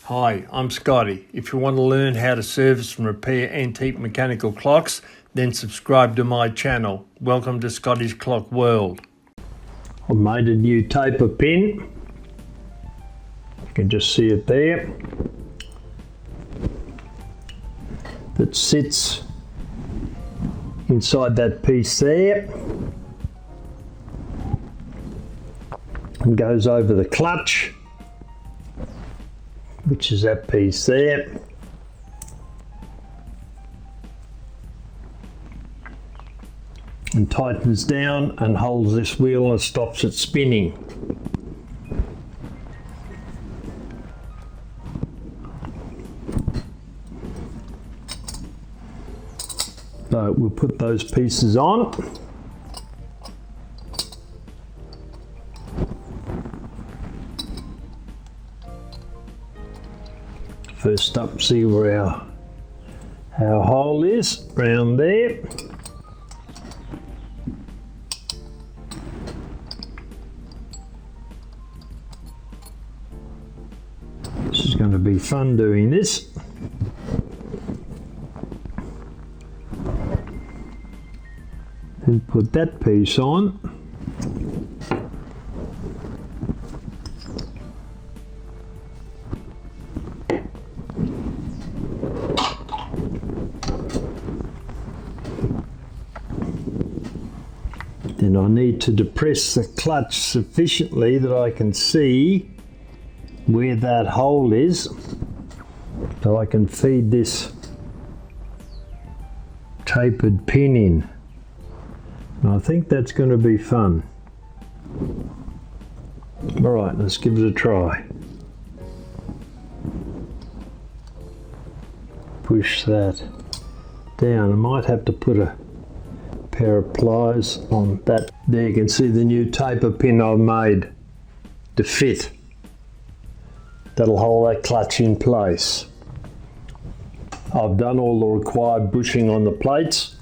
Hi, I'm Scotty. If you want to learn how to service and repair antique mechanical clocks, then subscribe to my channel. Welcome to Scotty's Clock World. I've made a new taper pin. You can just see it there. That sits inside that piece there and goes over the clutch, which is that piece there. And tightens down and holds this wheel and stops it spinning. So we'll put those pieces on. First up, see where our hole is, around there. This is going to be fun doing this. And put that piece on. Then I need to depress the clutch sufficiently that I can see where that hole is, so I can feed this tapered pin in. And I think that's going to be fun. Alright, let's give it a try. Push that down. I might have to put a pair of pliers on that. There you can see the new taper pin I've made to fit. That'll hold that clutch in place. I've done all the required bushing on the plates.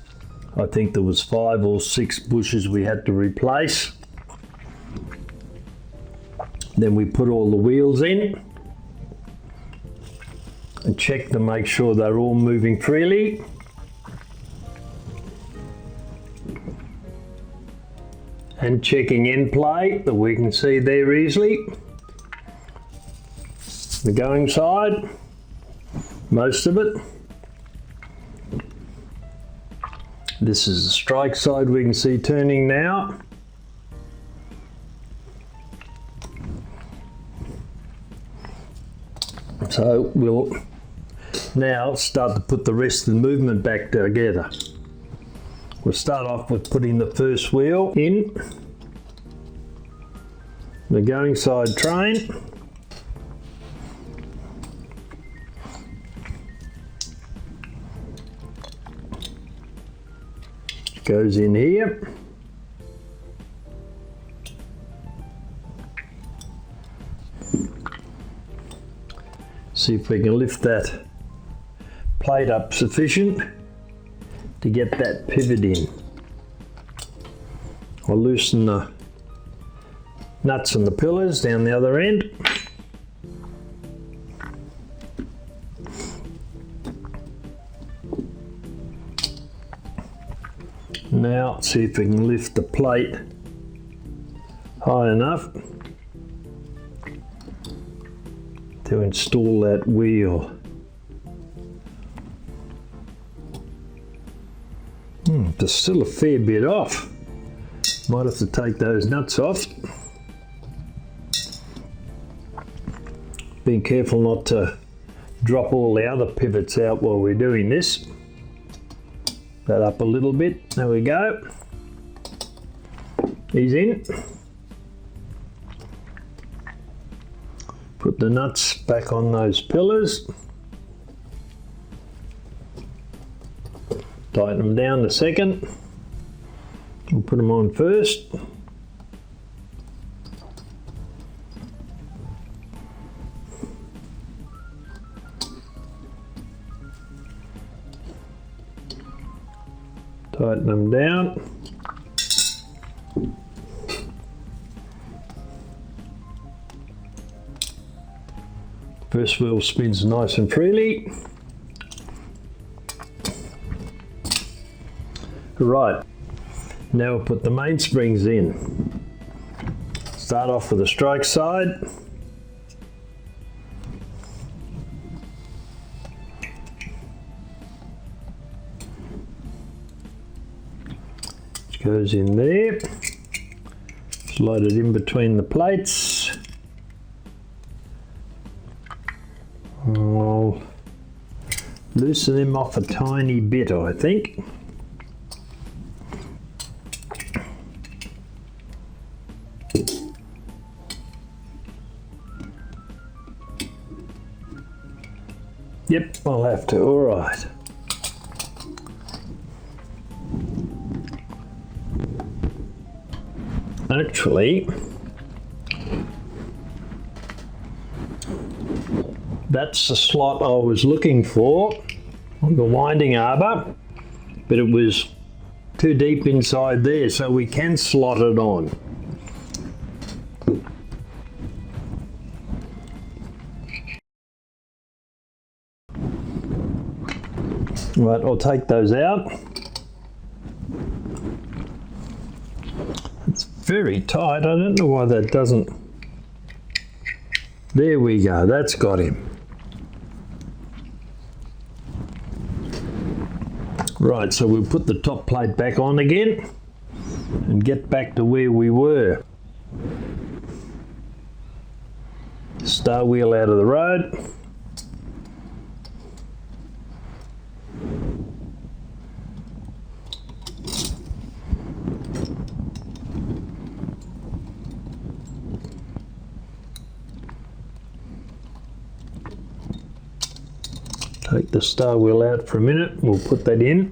I think there was 5 or 6 bushes we had to replace. Then we put all the wheels in and check to make sure they're all moving freely. And checking end plate that we can see there easily. The going side, most of it. This is the strike side we can see turning now. So we'll now start to put the rest of the movement back together. We'll start off with putting the first wheel in, the going side train. Goes in here. See if we can lift that plate up sufficient to get that pivot in. I'll loosen the nuts and the pillars down the other end. Now see if we can lift the plate high enough to install that wheel. There's still a fair bit off. Might have to take those nuts off. Being careful not to drop all the other pivots out while we're doing this. That up a little bit. There we go. He's in. Put the nuts back on those pillars. Tighten them down a second. We'll put them on first. Tighten them down. First wheel spins nice and freely. Right, now we'll put the mainsprings in. Start off with the strike side. Which goes in there. Slide it in between the plates. I'll loosen them off a tiny bit, I think. Yep, I'll have to, all right. Actually, that's the slot I was looking for on the winding arbor, but it was too deep inside there, so we can slot it on. Right, I'll take those out. It's very tight. I don't know why that doesn't. There we go. That's got him. Right, so we'll put the top plate back on again and get back to where we were. Star wheel out of the road. Take the star wheel out for a minute, we'll put that in,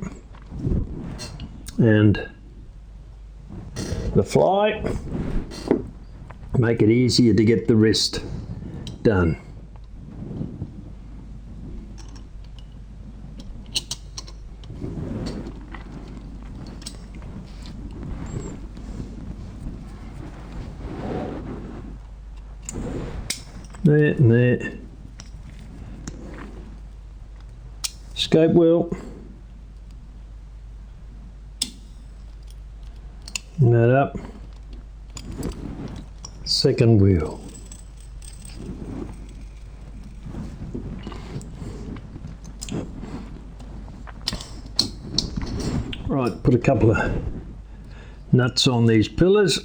and the fly, make it easier to get the rest done. There and there. Escape wheel. And that up. Second wheel. Right, put a couple of nuts on these pillars.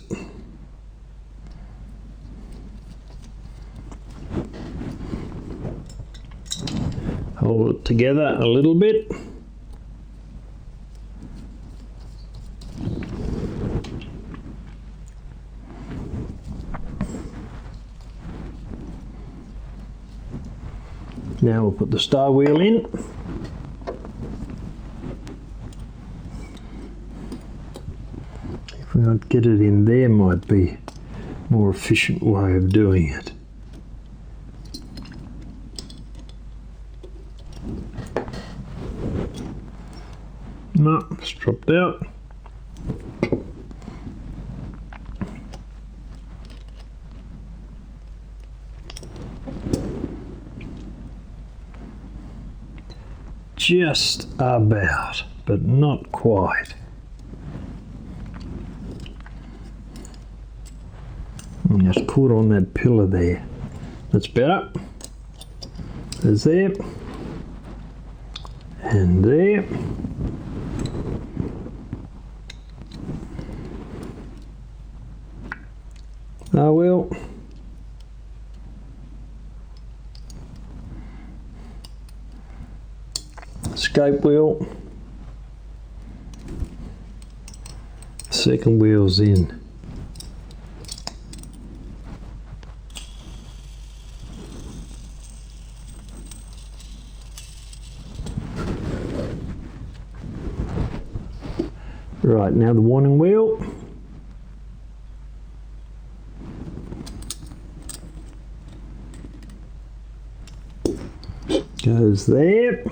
Hold it together a little bit. Now we'll put the star wheel in. If we don't get it in there, might be a more efficient way of doing it. No, it's dropped out. Just about, but not quite. And just put on that pillar there. That's better. There's there. And there. I will. Escape wheel. Second wheel's in. Right, now the warning wheel. Goes there.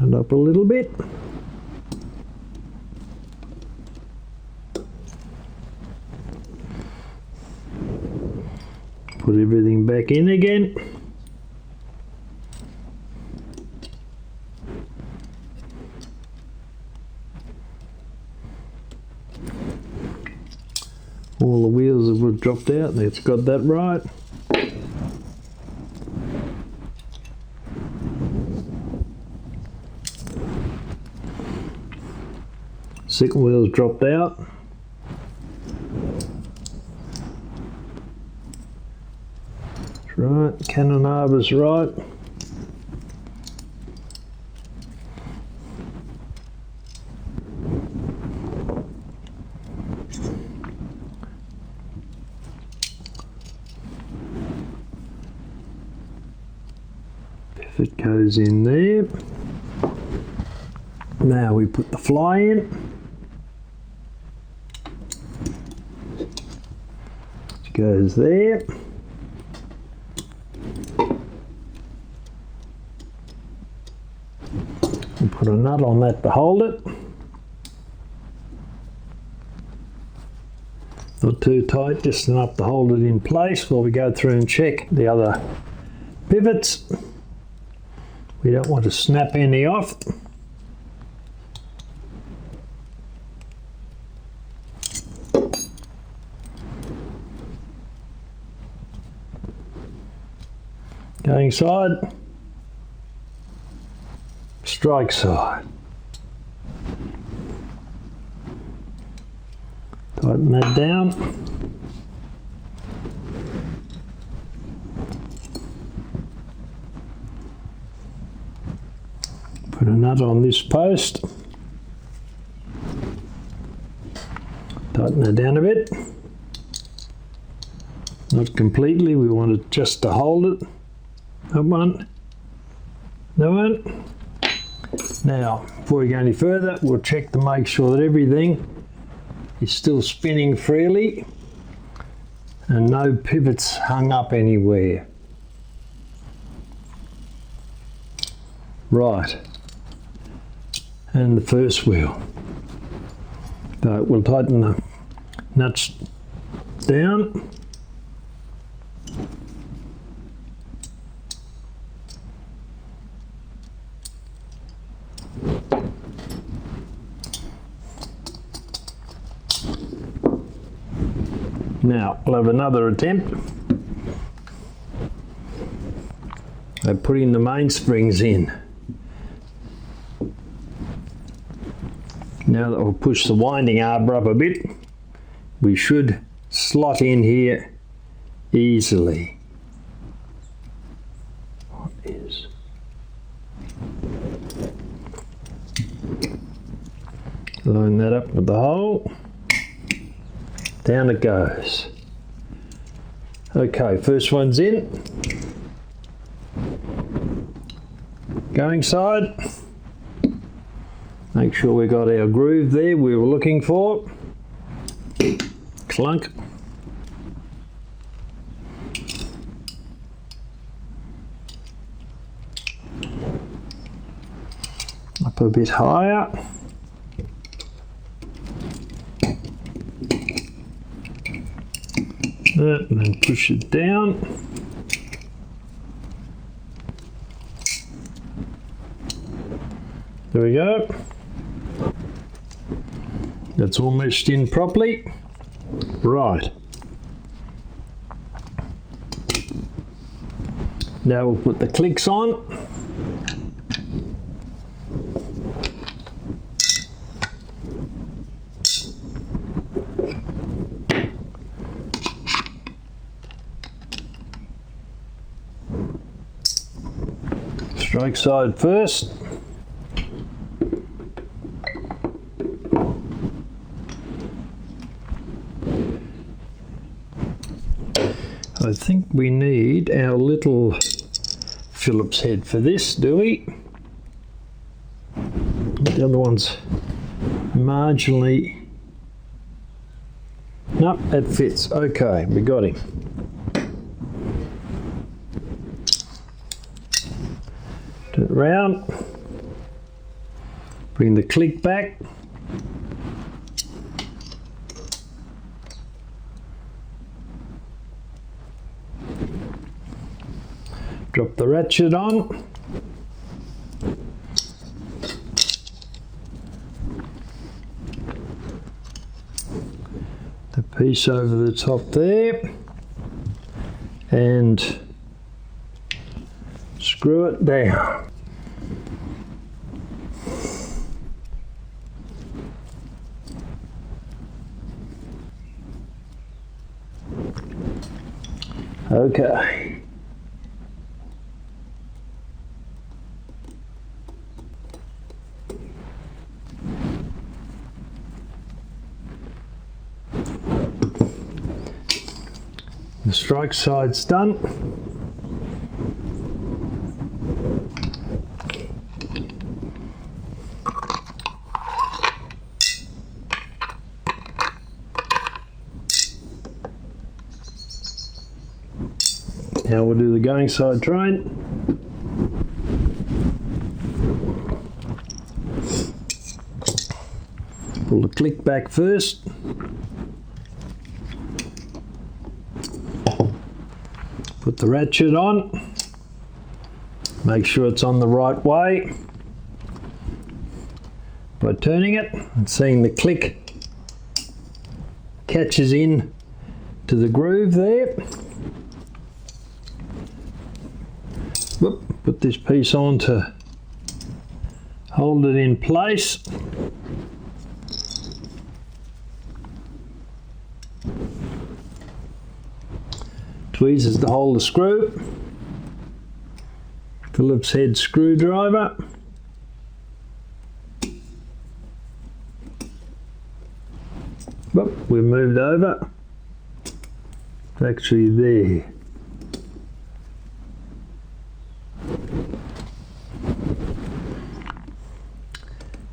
And up a little bit. Put everything back in again. All the wheels have dropped out. It's got that right. Second wheel's dropped out. That's right. Cannon Arbor's right. Pivot goes in there. Now we put the fly in. Which goes there. We'll put a nut on that to hold it. Not too tight, just enough to hold it in place while we go through and check the other pivots. We don't want to snap any off. Going side, strike side. Tighten that down. Put a nut on this post. Tighten that down a bit. Not completely, we want it just to hold it. That one. That one. Now, before we go any further, we'll check to make sure that everything is still spinning freely and no pivots hung up anywhere. Right. And the first wheel. So we'll tighten the nuts down. Now we'll have another attempt at putting the mainsprings in. Now that we'll push the winding arbor up a bit, we should slot in here easily. What is? Line that up with the hole. Down it goes. Okay, first one's in. Going side. Make sure we got our groove there we were looking for. Clunk. Up a bit higher. That, and then push it down. There we go. That's all meshed in properly. Right. Now we'll put the clicks on. Strike side first. I think we need our little Phillips head for this, do we? The other one's marginally... Nope, that fits. Okay, we got him. Turn it around. Bring the click back. Drop the ratchet on. The piece over the top there. And screw it down. Okay. The strike side's done. Now we'll do the going side train. Pull the click back first. Put the ratchet on. Make sure it's on the right way by turning it and seeing the click catches in to the groove there. Whoop, put this piece on to hold it in place. Tweezers to hold the screw. Phillips head screwdriver. Whoop, we've moved over. It's actually there.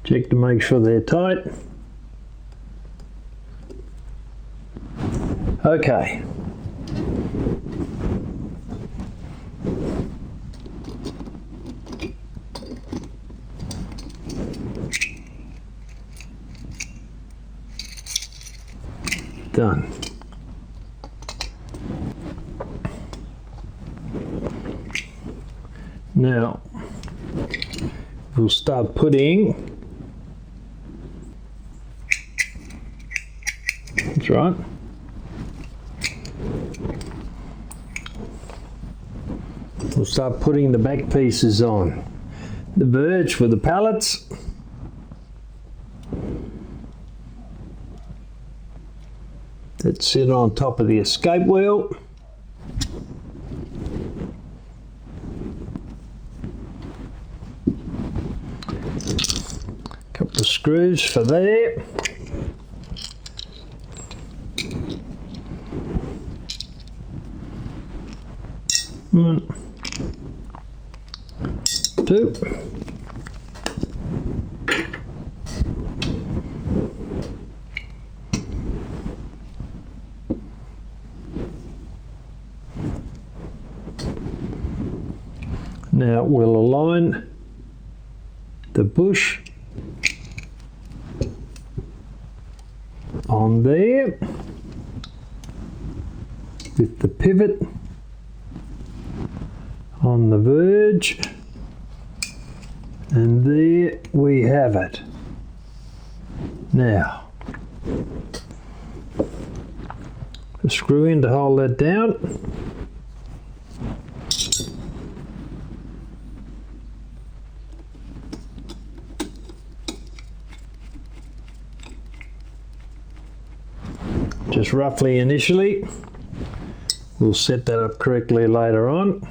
Check to make sure they're tight. Okay. Done. Now we'll start putting, that's right, we'll start putting the back pieces on. The verge for the pallets. That sit on top of the escape wheel. Couple of screws for there. One, two. Now we'll align the bush on there with the pivot on the verge, and there we have it. Now a screw in to hold that down. Just roughly initially. We'll set that up correctly later on.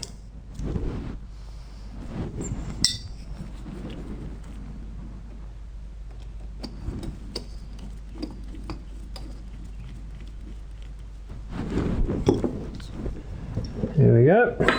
Here we go.